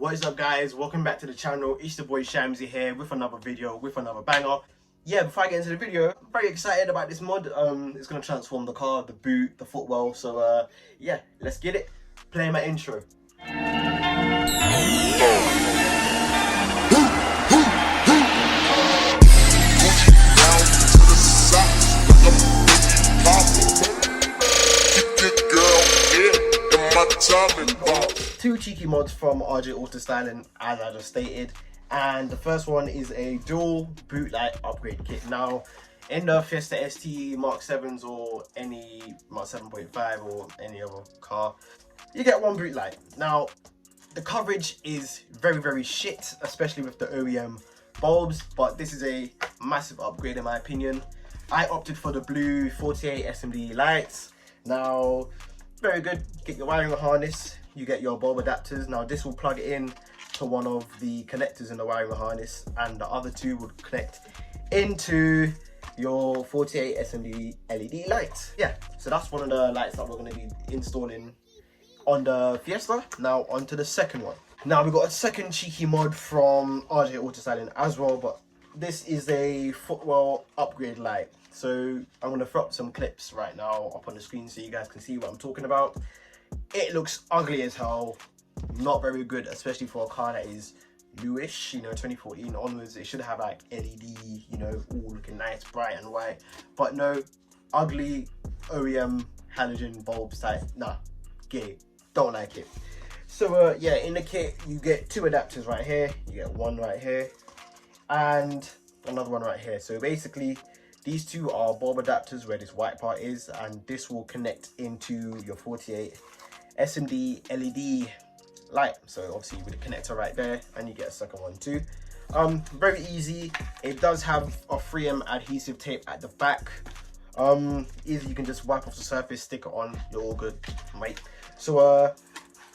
What is up, guys? Welcome back to the channel. It's the boy Shamsy here with another video, with another banger. Yeah, before I get into the video, I'm very excited about this mod. It's going to transform the car, the boot, the footwell. So yeah, let's get it. Play my intro. Two cheeky mods from RJH Autostyle, as I just stated, and the first one is a dual boot light upgrade kit. Now, in the Fiesta Mk7s or any Mark 7.5 or any other car, you get one boot light. Now, the coverage is very shit, especially with the OEM bulbs, but this is a massive upgrade in my opinion. I opted for the blue 48 SMD lights. Now, very good. Get your wiring harness, you get your bulb adapters. Now this will plug in to one of the connectors in the wiring harness, and the other two would connect into your 48 SMD LED lights. Yeah, so that's one of the lights that we're going to be installing on the Fiesta. Now onto the second one. Now we've got a second cheeky mod from RJH Autostyle as well, but this is a Footwell upgrade light. So I'm going to throw up some clips right now up on the screen so you guys can see what I'm talking about. It looks ugly as hell, not very good, especially for a car that is newish, you know, 2014 onwards. It should have like LED, you know, all looking nice, bright and white. But no, ugly OEM halogen bulbs type. Nah, gay, don't like it. So yeah, in the kit you get two adapters right here. You get one right here and another one right here. So basically these two are bulb adapters where this white part is, and this will connect into your 48 SMD LED light. So obviously with the connector right there, and you get a second one too. Very easy. It does have a 3M adhesive tape at the back. Easy, you can just wipe off the surface, stick it on, you're all good, mate. So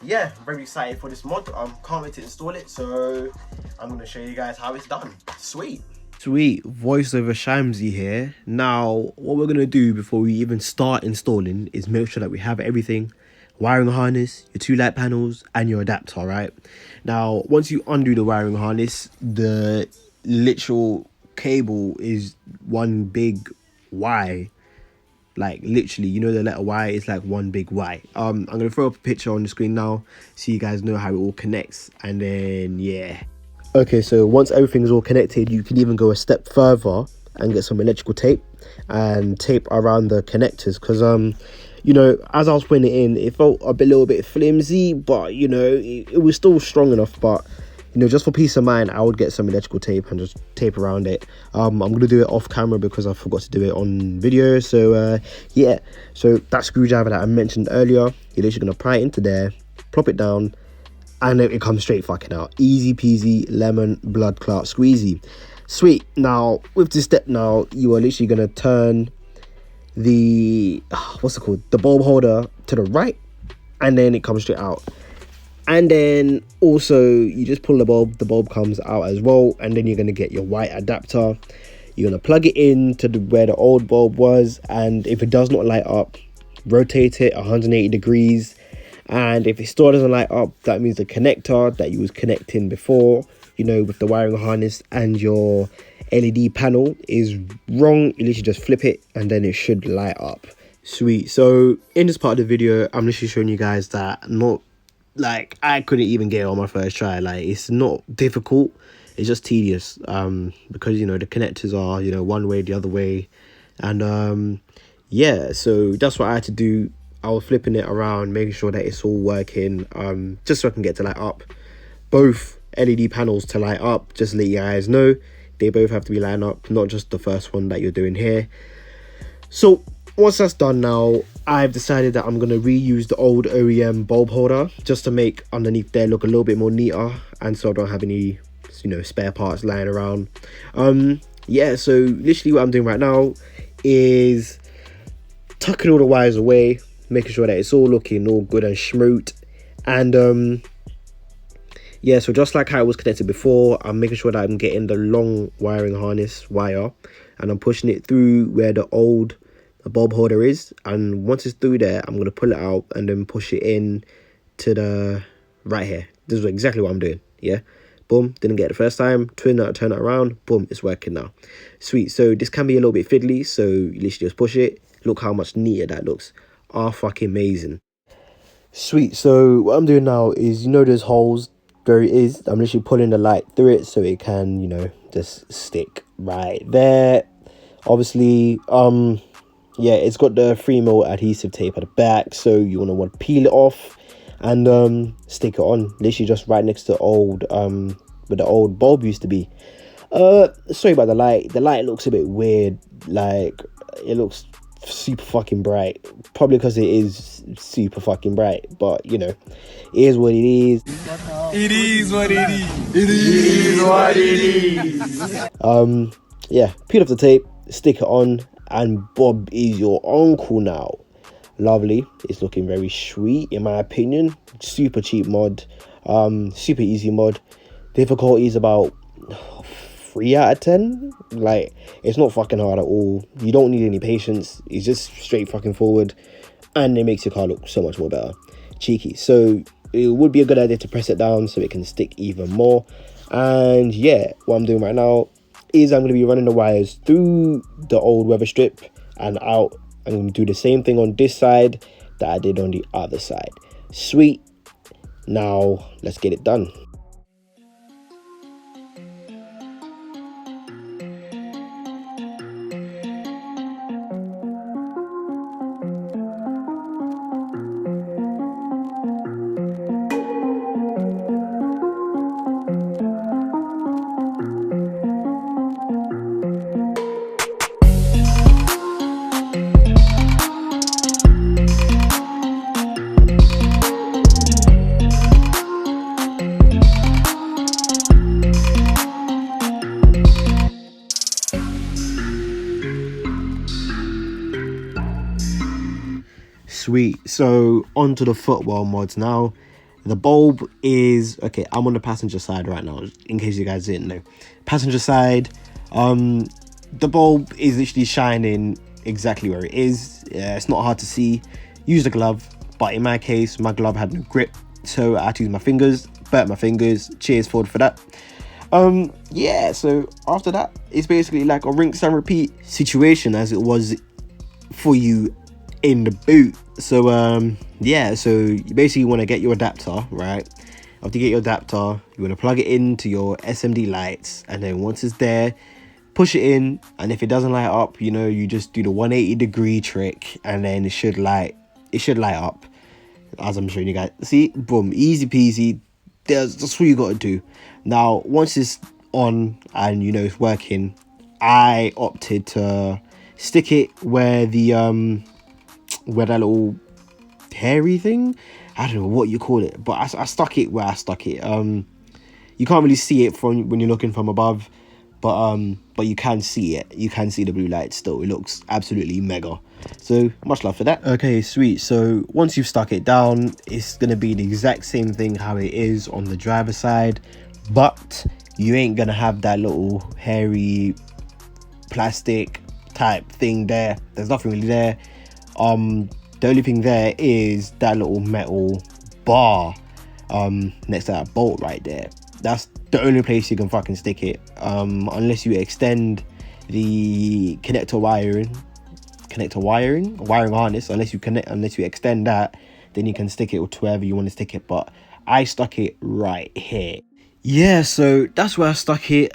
yeah, very excited for this mod. Can't wait to install it, so I'm going to show you guys how it's done. Sweet voiceover Shamsy here. Now what we're going to do before we even start installing is make sure that we have everything: wiring harness, your two light panels and your adapter. Right now, once you undo the wiring harness, the literal cable is one big Y. Like literally, you know, the letter Y is like one big Y. I'm gonna throw up a picture on the screen now so you guys know how it all connects, and then yeah. Okay, so once everything is all connected, you can even go a step further and get some electrical tape and tape around the connectors, because you know, as I was putting it in, it felt a little bit flimsy, but you know, it was still strong enough. But you know, just for peace of mind, I would get some electrical tape and just tape around it. I'm gonna do it off camera because I forgot to do it on video. So yeah, so that screwdriver that I mentioned earlier, you're literally gonna pry it into there, plop it down, and it comes straight fucking out. Easy peasy lemon blood clot squeezy. Sweet. Now with this step, now you are literally gonna turn the what's it called, the bulb holder to the right, and then it comes straight out. And then also you just pull the bulb comes out as well, and then you're going to get your white adapter. You're going to plug it in to where the old bulb was, and if it does not light up, rotate it 180 degrees, and if it still doesn't light up, that means the connector that you was connecting before, you know, with the wiring harness and your LED panel is wrong. You literally just flip it and then it should light up. Sweet. So in this part of the video, I'm literally showing you guys that not like I couldn't even get it on my first try. Like, it's not difficult, it's just tedious, because you know the connectors are, you know, one way, the other way, and yeah, so that's what I had to do. I was flipping it around, making sure that it's all working, just so I can get to light up. Both LED panels to light up, just to let you guys know, they both have to be lined up, not just the first one that you're doing here. So once that's done, now I've decided that I'm going to reuse the old OEM bulb holder just to make underneath there look a little bit more neater, and so I don't have any, you know, spare parts lying around. Yeah, so literally what I'm doing right now is tucking all the wires away, making sure that it's all looking all good and schmoot, and yeah, so just like how it was connected before, I'm making sure that I'm getting the long wiring harness wire, and I'm pushing it through where the old bulb holder is, and once it's through there, I'm going to pull it out and then push it in to the right here, This is exactly what I'm doing. Yeah, boom, didn't get it the first time, turn it around, boom, it's working now. Sweet. So this can be a little bit fiddly, so you literally just push it. Look how much neater that looks. Ah, fucking amazing. Sweet. So what I'm doing now is, you know, there's holes, there it is. I'm literally pulling the light through it so it can, you know, just stick right there. Obviously, yeah, it's got the 3mm adhesive tape at the back, so you want to peel it off and stick it on, literally just right next to the old where the old bulb used to be. Sorry about the light. The light looks a bit weird, like it looks super fucking bright, probably because it is super fucking bright, but you know, it is what it is. It is what it is. It is what it is. Yeah, peel off the tape, stick it on, and Bob is your uncle now. Lovely. It's looking very sweet in my opinion. Super cheap mod, super easy mod. Difficulty is about 3 out of 10. Like, it's not fucking hard at all. You don't need any patience. It's just straight fucking forward, and it makes your car look so much more better. Cheeky. So it would be a good idea to press it down so it can stick even more. And yeah, what I'm doing right now is I'm going to be running the wires through the old weather strip and out. I'm going to do the same thing on this side that I did on the other side. Sweet. Now let's get it done. Sweet. So onto the Footwell mods now. The bulb is okay. I'm on the passenger side right now, in case you guys didn't know. Passenger side, the bulb is literally shining exactly where it is. Yeah, it's not hard to see. Use the glove, but in my case, my glove had no grip, so I had to use my fingers. Burnt my fingers. Cheers, Ford, for that. Yeah. So after that, it's basically like a rinse and repeat situation as it was for you in the boot. So yeah, so you basically want to get your adapter, right? After you get your adapter, you want to plug it into your SMD lights, and then once it's there, push it in, and if it doesn't light up, you know, you just do the 180-degree trick, and then it should light up, as I'm showing you guys. See, boom, easy peasy. That's what you got to do. Now once it's on and you know it's working, I opted to stick it where the where that little hairy thing, I don't know what you call it, but I stuck it where I stuck it. You can't really see it from when you're looking from above, but you can see it. You can see the blue light still. It looks absolutely mega. So much love for that. Okay, sweet. So once you've stuck it down, it's gonna be the exact same thing how it is on the driver's side, but you ain't gonna have that little hairy plastic type thing there. There's nothing really there. The only thing there is that little metal bar next to that bolt right there. That's the only place you can fucking stick it, unless you extend the wiring harness. Unless you extend that, then you can stick it to wherever you want to stick it, but I stuck it right here. Yeah, so that's where I stuck it.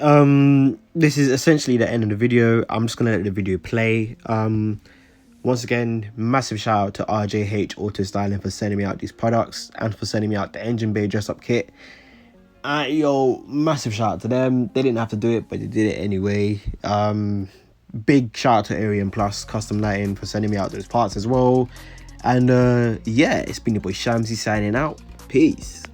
This is essentially the end of the video. I'm just gonna let the video play. Once again, massive shout out to RJH Autostyle for sending me out these products and for sending me out the engine bay dress up kit. Yo, massive shout out to them. They didn't have to do it, but they did it anyway. Big shout out to Arian Plus Custom Lighting for sending me out those parts as well. And yeah, it's been your boy Shamsi signing out. Peace.